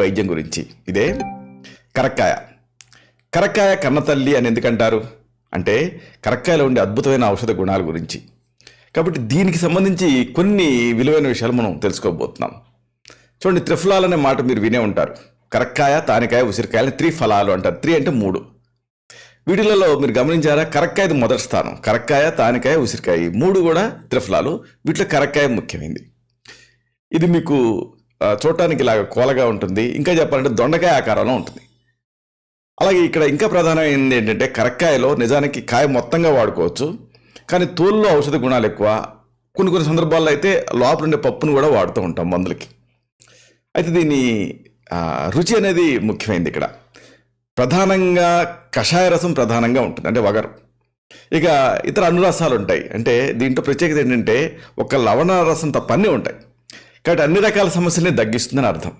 వైద్యం గురించి. ఇదే కరక్కాయ. కరక్కాయ కన్నతల్లి అని ఎందుకంటారు అంటే కరక్కాయలో ఉండే అద్భుతమైన ఔషధ గుణాల గురించి. కాబట్టి దీనికి సంబంధించి కొన్ని విలువైన విషయాలు మనం తెలుసుకోబోతున్నాం. చూడండి, త్రిఫలాలు అనే మాట మీరు వినే ఉంటారు. కరక్కాయ, తానికాయ, ఉసిరికాయలు త్రిఫలాలు అంటారు. 3 అంటే 3. వీటిలలో మీరు గమనించారా, కరక్కాయది మొదటి స్థానం. కరక్కాయ, తానికాయ, ఉసిరికాయ 3 కూడా త్రిఫలాలు. వీటిలో కరక్కాయ ముఖ్యమైనది. ఇది మీకు చూడటానికి ఇలాగ కోలగా ఉంటుంది. ఇంకా చెప్పాలంటే దొండకాయ ఆకారంలో ఉంటుంది. అలాగే ఇక్కడ ఇంకా ప్రధానమైనది ఏంటంటే కరక్కాయలో నిజానికి కాయ మొత్తంగా వాడుకోవచ్చు, కానీ తోలులో ఔషధ గుణాలు ఎక్కువ. కొన్ని సందర్భాల్లో అయితే లోపల ఉండే పప్పును కూడా వాడుతూ ఉంటాం మందులకి. అయితే దీని రుచి అనేది ముఖ్యమైనది. ఇక్కడ ప్రధానంగా కషాయ రసం ప్రధానంగా ఉంటుంది, అంటే వగరు. ఇక ఇతర అనురసాలు ఉంటాయి. అంటే దీంట్లో ప్రత్యేకత ఏంటంటే ఒక లవణ రసం తప్ప అన్నీ ఉంటాయి. కాబట్టి అన్ని రకాల సమస్యల్ని తగ్గిస్తుందని అర్థం.